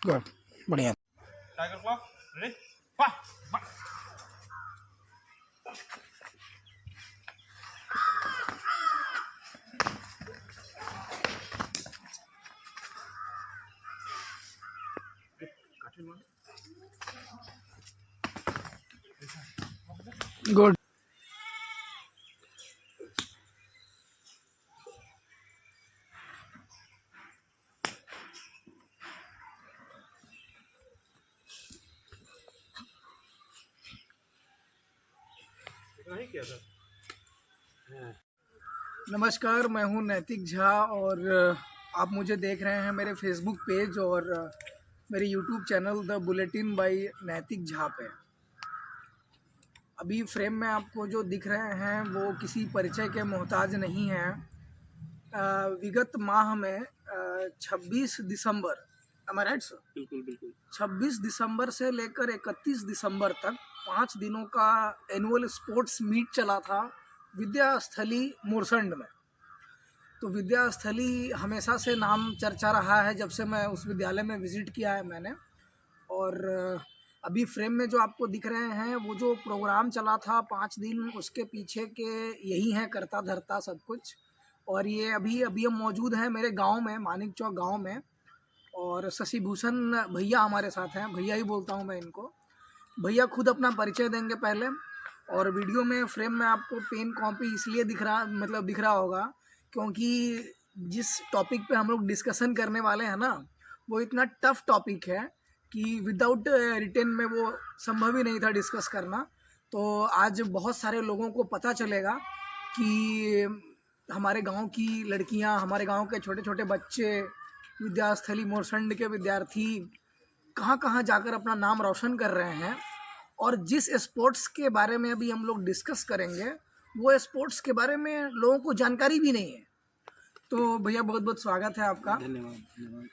Good, बढ़िया। Tiger clock ready वाह good. नहीं किया सर। नमस्कार, मैं हूं नैतिक झा और आप मुझे देख रहे हैं मेरे फेसबुक पेज और मेरे YouTube channel the bulletin by Naitik Jha पे। अभी फ्रेम में आपको जो दिख रहे हैं वो किसी परिचय के मोहताज नहीं हैं। विगत माह में 26 दिसंबर, राइट सर? बिल्कुल बिल्कुल। 26 दिसंबर से लेकर 31 दिसंबर तक 5 दिनों का एनुअल स्पोर्ट्स मीट चला था विद्यास्थली मोरसंड में। तो विद्यास्थली हमेशा से नाम चर्चा रहा है जब से मैं उस विद्यालय में विज़िट किया है मैंने। और अभी फ्रेम में जो आपको दिख रहे हैं वो जो प्रोग्राम चला था 5 दिन, उसके पीछे के यही हैं करता धरता सब कुछ। और ये अभी हम मौजूद हैं मेरे गांव में, मानिक चौक गांव में। और शशि भूषण भैया हमारे साथ हैं, भैया ही बोलता हूं मैं इनको। भैया खुद अपना परिचय देंगे पहले। और वीडियो में फ्रेम में आपको पेन कॉपी इसलिए दिख रहा होगा क्योंकि जिस टॉपिक पे हम लोग डिस्कशन करने वाले हैं ना, वो इतना टफ टॉपिक है कि विदाउट रिटेन में वो संभव ही नहीं था डिस्कस करना। तो आज बहुत सारे लोगों को पता चलेगा कि हमारे गांव की लड़कियां, हमारे गांव के छोटे छोटे बच्चे, विद्यास्थली मोरसंड के विद्यार्थी कहाँ कहाँ जाकर अपना नाम रोशन कर रहे हैं। और जिस स्पोर्ट्स के बारे में अभी हम लोग डिस्कस करेंगे वो स्पोर्ट्स के बारे में लोगों को जानकारी भी नहीं है। तो भैया बहुत बहुत स्वागत है आपका। धन्यवाद।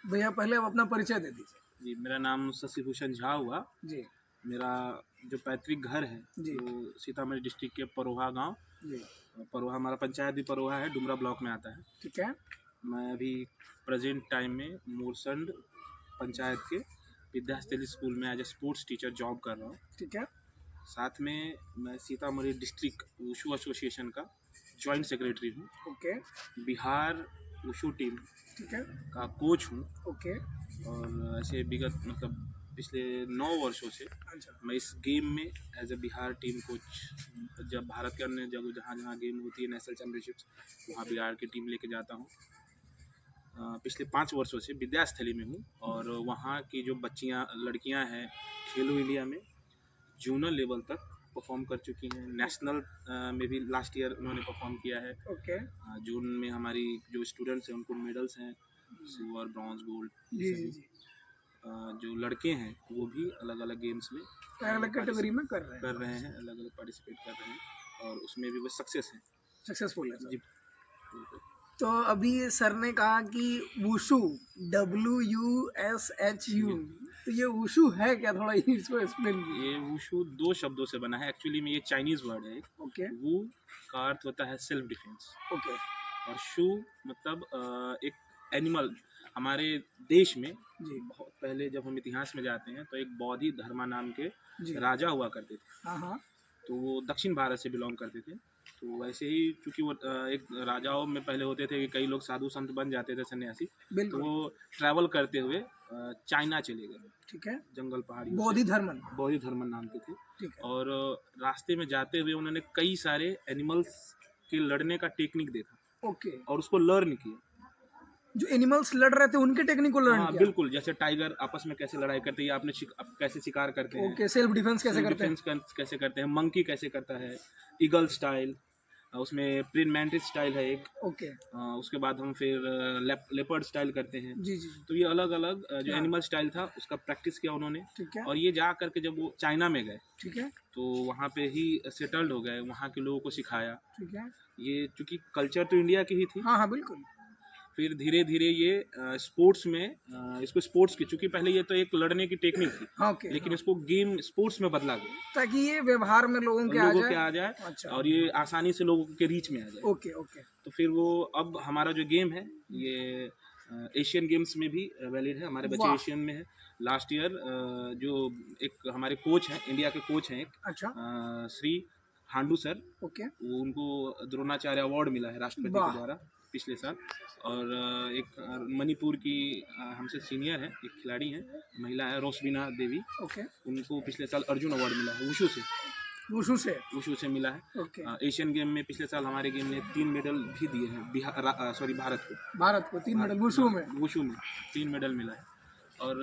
भैया पहले आप अपना परिचय दे दीजिए। जी, मेरा नाम शशि भूषण झा हुआ जी। मेरा जो पैतृक घर है वो सीतामढ़ी डिस्ट्रिक्ट के परोहा गांव। जी। परोहा हमारा पंचायत भी परोहा है, डुमरा ब्लॉक में आता है। ठीक है। मैं अभी प्रेजेंट टाइम में मोरसंड पंचायत के विद्यास्थली स्कूल में as a sports teacher job कर रहा हूँ। ठीक है। साथ में मैं सीतामढ़ी डिस्ट्रिक्ट वुशु एसोसिएशन का जॉइंट सेक्रेटरी हूँ। ओके। बिहार वुशु टीम ठीक है का कोच हूँ। ओके। और ऐसे विगत पिछले 9 वर्षों से मैं इस गेम में as a Bihar team coach, जब भारत के अन्य जगह जहाँ गेम होती है नेशनल चैम्पियनशिप्स, वहाँ बिहार की टीम लेके जाता हूँ। पिछले 5 वर्षों से विद्यास्थली में हूँ और वहाँ की जो लड़कियाँ हैं खेलो इंडिया में जूनियर लेवल तक परफॉर्म कर चुकी हैं। नेशनल में भी लास्ट ईयर उन्होंने परफॉर्म किया है। ओके। जून में हमारी जो स्टूडेंट्स हैं उनको मेडल्स हैं, सिल्वर, ब्रॉन्ज, गोल्ड। जी। जो लड़के हैं वो भी अलग अलग गेम्स में अलग अलग कैटेगरी में कर रहे हैं, अलग अलग पार्टिसिपेट कर रहे हैं और उसमें भी वो सक्सेसफुल है जी। तो अभी सर ने कहा कि वुशु, WUSHU, तो ये वुशु है क्या? थोड़ा इसको एक्सप्लेन कीजिए। ये वुशु 2 शब्दों से बना है एक्चुअली में। ये चाइनीज वर्ड है। ओके। वू का अर्थ होता है सेल्फ डिफेंस। ओके। और शू मतलब एक एनिमल। हमारे देश में जी। बहुत पहले जब हम इतिहास में जाते हैं तो एक बौद्धि धर्मा नाम के जी। राजा हुआ करते थे। हाँ। तो वो दक्षिण भारत से बिलोंग करते थे। तो वैसे ही चूंकि वो एक राजाओं में पहले होते थे कि कई लोग साधु संत बन जाते थे सन्यासी, तो बिल्कुल। वो ट्रैवल करते हुए चाइना चले गए, ठीक है। जंगल पहाड़ियों बोधि धर्मन। से। बोधि धर्मन नाम के थे। ठीक है। और रास्ते में जाते हुए उन्होंने कई सारे एनिमल्स के लड़ने का टेक्निक देखा ओके। और उसको लर्न किया। जो एनिमल्स लड़ रहे थे उनके टेक्निक को लर्न हाँ किया। बिल्कुल, जैसे टाइगर आपस में कैसे लड़ाई करते हैं, आपने कैसे शिकार करते हैं, ओके। सेल्फ डिफेंस कैसे सेल्फ करते हैं। डिफेंस कैसे करते हैं, मंकी कैसे करता है, ईगल स्टाइल, उसमें प्रिन मैंटिस स्टाइल है एक, ओके। उसके बाद हम फिर लेपर्ड स्टाइल करते हैं। जी जी। तो ये अलग अलग जो हाँ। एनिमल स्टाइल था उसका प्रैक्टिस किया उन्होंने। ठीक है। और ये जा करके जब वो चाइना में गए ठीक है। तो वहाँ पे ही सेटल्ड हो गए, वहाँ के लोगों को सिखाया। ठीक है। ये चूँकि कल्चर तो इंडिया की ही थी, हाँ हाँ बिल्कुल। फिर धीरे धीरे ये स्पोर्ट्स में इसको स्पोर्ट्स की, चूँकि पहले ये तो एक लड़ने की टेक्निक थी, हाँ ओके। लेकिन इसको गेम स्पोर्ट्स में बदला गया, ताकि ये व्यवहार में लोगों के आ जाए। अच्छा। और ये आसानी से लोगों के रीच में आ जाए। Okay okay. तो फिर वो अब हमारा जो गेम है ये एशियन गेम्स में भी वैलिड है, हमारे बच्चे वाह। एशियन में है। लास्ट ईयर जो एक हमारे कोच हैं, इंडिया के कोच हैं एक, अच्छा। Shri हांडू sir, okay. वो उनको द्रोणाचार्य अवार्ड मिला है राष्ट्रपति वाह। के द्वारा पिछले साल। और एक मणिपुर की हमसे सीनियर है, एक खिलाड़ी हैं, महिला है, रोशबीना देवी, ओके। उनको पिछले साल अर्जुन अवार्ड मिला है वुशु से। वुशु से मिला है। ओके। एशियन गेम में पिछले साल हमारे गेम ने 3 मेडल भी दिए हैं, भारत को 3 मेडल वुशु में। 3 मेडल मिला है। और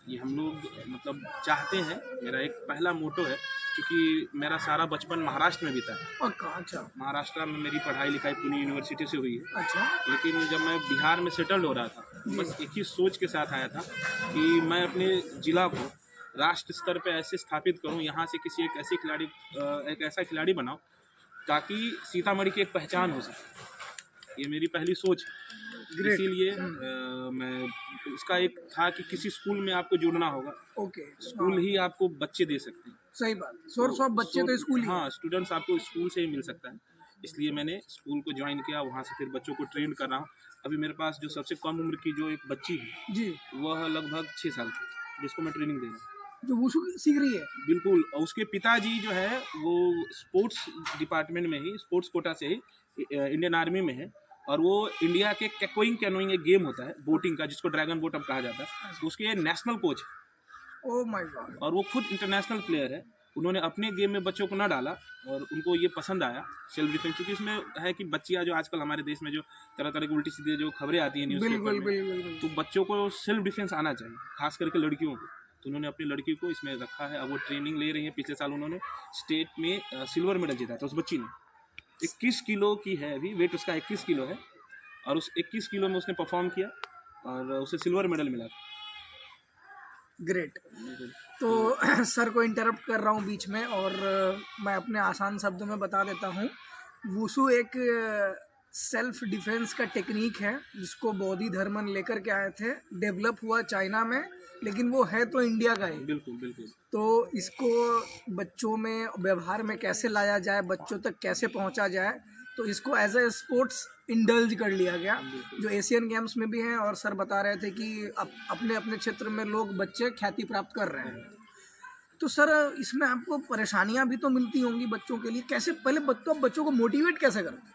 ये हम लोग मतलब चाहते हैं, मेरा एक पहला मोटो है, क्योंकि मेरा सारा बचपन महाराष्ट्र में बीता है। पक्का। अच्छा। महाराष्ट्र में मेरी पढ़ाई लिखाई पुणे यूनिवर्सिटी से हुई है। अच्छा। लेकिन जब मैं बिहार में सेटल्ड हो रहा था, बस एक ही सोच के साथ आया था कि मैं अपने ज़िला को राष्ट्र स्तर पे ऐसे स्थापित करूं, यहाँ से किसी एक ऐसा खिलाड़ी बनाऊं ताकि सीतामढ़ी की एक पहचान हो सके। ये मेरी पहली सोच है। Great. इसीलिए मैं इसका एक था कि किसी स्कूल में आपको जुड़ना होगा। ओके। स्कूल ही आपको बच्चे दे सकते हैं। सही बात। सोर्स ऑफ बच्चे तो स्कूल ही है। हाँ, स्टूडेंट्स आपको स्कूल से ही मिल सकता है। इसलिए मैंने स्कूल को ज्वाइन किया, वहाँ से फिर बच्चों को ट्रेन कर रहा हूँ। अभी मेरे पास जो सबसे कम उम्र की जो एक बच्ची है जी। वह लगभग 6 साल की, जिसको मैं ट्रेनिंग दे रहा हूँ। जो वुशु सीख रही है। बिल्कुल। और उसके पिताजी जो है वो स्पोर्ट्स डिपार्टमेंट में ही, स्पोर्ट्स कोटा से ही इंडियन आर्मी में है। और वो इंडिया के कैनोइंग एक गेम होता है बोटिंग का, जिसको ड्रैगन बोट अब कहा जाता है, तो उसके नेशनल कोच है। Oh my God. और वो खुद इंटरनेशनल प्लेयर है। उन्होंने अपने गेम में बच्चों को ना डाला और उनको ये पसंद आया सेल्फ डिफेंस, क्योंकि इसमें है कि बच्चियाँ जो आजकल हमारे देश में जो तरह तरह की उल्टी सीधी जो खबरें आती हैं न्यूज़पेपर में, तो बच्चों को सेल्फ डिफेंस आना चाहिए, खास करके लड़कियों को। तो उन्होंने अपनी लड़की को इसमें रखा है। अब वो ट्रेनिंग ले रही है। पिछले साल उन्होंने स्टेट में सिल्वर मेडल जीता था उस बच्ची ने। 21 किलो की है अभी, वेट उसका 21 किलो है। और उस 21 किलो में उसने परफॉर्म किया और उसे सिल्वर मेडल मिला। ग्रेट। तो सर को इंटरप्ट कर रहा हूँ बीच में, और मैं अपने आसान शब्दों में बता देता हूँ। वुशु एक सेल्फ डिफेंस का टेक्निक है जिसको बोधि धर्मन लेकर के आए थे। डेवलप हुआ चाइना में, लेकिन वो है तो इंडिया का ही। बिल्कुल बिल्कुल। तो इसको बच्चों में व्यवहार में कैसे लाया जाए, बच्चों तक कैसे पहुंचा जाए, तो इसको एज ए स्पोर्ट्स इंडल्ज कर लिया गया, जो एशियन गेम्स में भी हैं। और सर बता रहे थे कि अपने अपने क्षेत्र में लोग बच्चे ख्याति प्राप्त कर रहे हैं। तो सर इसमें आपको परेशानियां भी तो मिलती होंगी बच्चों के लिए, कैसे पहले बच्चों को मोटिवेट कैसे करते हैं?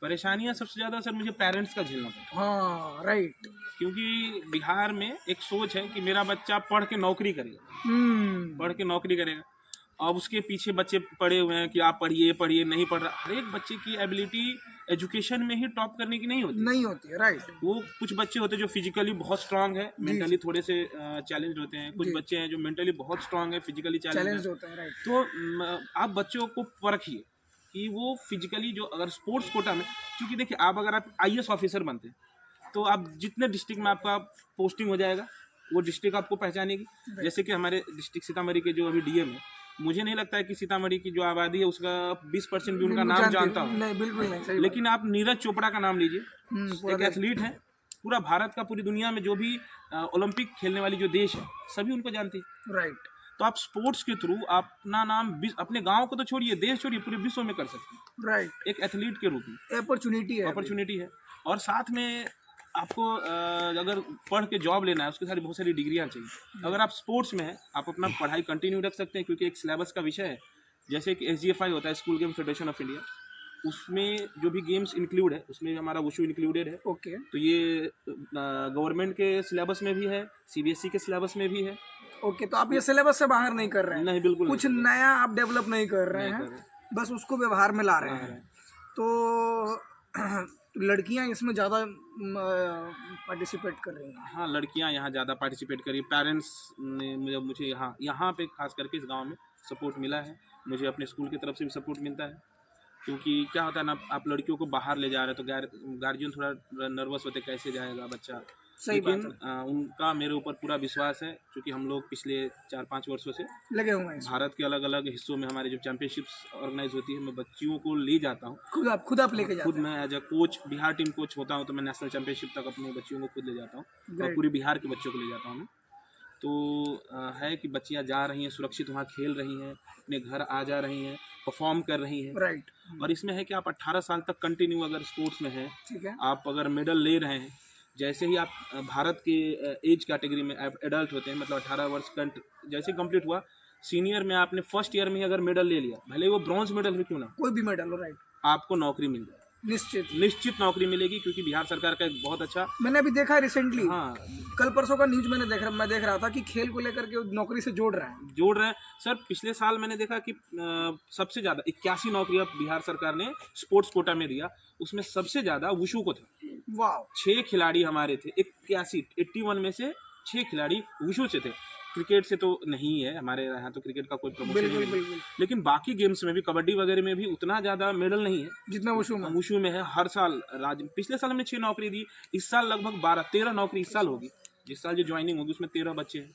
परेशानियां सबसे ज़्यादा सर मुझे पेरेंट्स का झेलना पड़ता है। हाँ राइट। क्योंकि बिहार में एक सोच है कि मेरा बच्चा पढ़ के नौकरी करेगा, पढ़ के नौकरी करेगा। अब उसके पीछे बच्चे पड़े हुए हैं कि आप पढ़िए पढ़िए, नहीं पढ़ रहा। हर एक बच्चे की एबिलिटी एजुकेशन में ही टॉप करने की नहीं होती है। राइट। वो कुछ बच्चे होते हैं जो फिजिकली बहुत स्ट्रांग है, मेंटली थोड़े से चैलेंज होते हैं। कुछ बच्चे हैं जो मेंटली बहुत स्ट्रांग है, फिजिकली चैलेंज होते हैं। राइट। तो आप बच्चों को परखिए कि वो फिजिकली जो, अगर स्पोर्ट्स कोटा में, क्योंकि देखिए आप अगर आप IAS ऑफिसर बनते हैं तो आप जितने डिस्ट्रिक्ट में आपका पोस्टिंग हो जाएगा वो डिस्ट्रिक्ट आपको पहचानेगी। जैसे कि हमारे डिस्ट्रिक्ट सीतामढ़ी के जो अभी DM है, मुझे नहीं लगता है कि सीतामढ़ी की जो आबादी है उसका 20% भी उनका नाम जानता हो। नहीं, बिल्कुल नहीं। लेकिन आप नीरज चोपड़ा का नाम लीजिए, एक एथलीट है, पूरा भारत का, पूरी दुनिया में जो भी ओलंपिक खेलने वाली जो देश है सभी उनको जानते हैं। राइट। तो आप स्पोर्ट्स के थ्रू अपना नाम अपने गांव को तो छोड़िए, देश छोड़िए, पूरे विश्व में कर सकते हैं। राइट। एक एथलीट के रूप में अपॉर्चुनिटी है। और साथ में आपको अगर पढ़ के जॉब लेना है उसके साथ बहुत सारी डिग्रियां चाहिए। अगर आप स्पोर्ट्स में हैं आप अपना पढ़ाई कंटिन्यू रख सकते हैं, क्योंकि एक सिलेबस का विषय है। जैसे कि SGFI होता है, school game federation of India, उसमें जो भी गेम्स इंक्लूड है उसमें हमारा वुशु इंक्लूडेड है। ओके तो ये गवर्नमेंट के सिलेबस में भी है, सीबीएसई के सिलेबस में भी है। ओके। तो आप ये सिलेबस से बाहर नहीं कर रहे हैं, नहीं, बिल्कुल कुछ नहीं नया आप डेवलप नहीं कर रहे नहीं हैं, कर रहे। बस उसको व्यवहार में ला रहे ला हैं। रहे हैं। तो लड़कियां इसमें ज़्यादा पार्टिसिपेट कर रही हैं। हाँ, लड़कियां यहाँ ज़्यादा पार्टिसिपेट करी। पेरेंट्स ने मुझे यहाँ पे खास करके इस गांव में सपोर्ट मिला है। मुझे अपने स्कूल की तरफ से भी सपोर्ट मिलता है, क्योंकि क्या होता है ना, आप लड़कियों को बाहर ले जा रहे हैं तो गार्जियन थोड़ा नर्वस होते कैसे जाएगा बच्चा। सही बात लेकिन उनका मेरे ऊपर पूरा विश्वास है, क्योंकि हम लोग पिछले 4-5 वर्षों से लगे हुए हैं इसमें। भारत के अलग अलग हिस्सों में हमारी जो चैंपियनशिप्स ऑर्गेनाइज होती है, मैं बच्चियों को ले जाता हूँ। खुद आप लेके जाते खुद मैं as a coach, Bihar team coach होता हूँ, तो मैं नेशनल चैंपियनशिप तक अपने बच्चियों को खुद ले जाता हूँ और Great. पूरी बिहार के बच्चों को ले जाता हूँ मैं। तो है कि बच्चियाँ जा रही हैं, सुरक्षित वहाँ खेल रही हैं, अपने घर आ जा रही हैं, परफॉर्म कर रही हैं। राइट। और इसमें है कि आप 18 साल तक कंटिन्यू अगर स्पोर्ट्स में हैं, ठीक है। आप अगर मेडल ले रहे हैं, जैसे ही आप भारत के एज कैटेगरी में एडल्ट होते हैं, मतलब 18 वर्ष जैसे कंप्लीट हुआ, सीनियर में आपने फर्स्ट ईयर में अगर मेडल ले लिया, भले वो ब्रॉन्ज मेडल हो क्यों ना, कोई भी मेडल हो, राइट, आपको नौकरी मिल जाए, निश्चित नौकरी मिलेगी, क्योंकि बिहार सरकार का एक बहुत अच्छा, मैंने अभी देखा रिसेंटली, हाँ, कल परसों का न्यूज मैं देख रहा था कि खेल को लेकर के नौकरी से जोड़ रहे हैं। सर। पिछले साल मैंने देखा कि सबसे ज़्यादा 81 नौकरियां बिहार सरकार ने स्पोर्ट्स कोटा में दिया, उसमें सबसे ज़्यादा वुशु को था। वाह। 6 खिलाड़ी हमारे थे, 81 में से 6 खिलाड़ी वुशु से थे। क्रिकेट से तो नहीं है हमारे यहाँ, तो क्रिकेट का कोई प्रमोशन नहीं है, बिल्कुल। लेकिन बाकी गेम्स में भी, कबड्डी वगैरह में भी उतना ज़्यादा मेडल नहीं है जितना वुशु में है। हर साल पिछले साल हमने 6 नौकरी दी, इस साल लगभग 12-13 नौकरी इस साल होगी। जिस साल जो ज्वाइनिंग होगी उसमें 13 बच्चे हैं।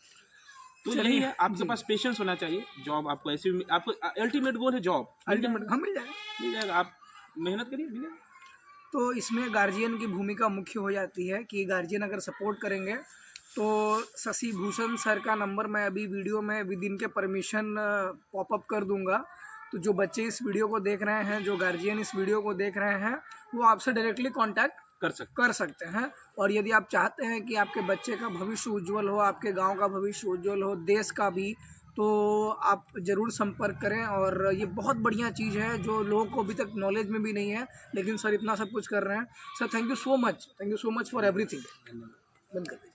तो यही है, आपके पास पेशेंस होना चाहिए। जॉब आपको ऐसे, आपको अल्टीमेट गोल है जॉब, अल्टीमेट हाँ मिल जाएगा, आप मेहनत करिए, मिलेगा। तो इसमें गार्जियन की भूमिका मुख्य हो जाती है कि गार्जियन अगर सपोर्ट करेंगे तो शशि भूषण सर का नंबर मैं अभी वीडियो में विद इन के परमिशन पॉपअप कर दूंगा। तो जो बच्चे इस वीडियो को देख रहे हैं, जो गार्जियन इस वीडियो को देख रहे हैं, वो आपसे डायरेक्टली कांटेक्ट कर सकते हैं। और यदि आप चाहते हैं कि आपके बच्चे का भविष्य उज्जवल हो, आपके गांव का भविष्य उज्जवल हो, देश का भी, तो आप ज़रूर संपर्क करें। और ये बहुत बढ़िया चीज़ है जो लोगों को अभी तक नॉलेज में भी नहीं है, लेकिन सर इतना सब कुछ कर रहे हैं। Sir thank you so much for everything. बंद कर दीजिए।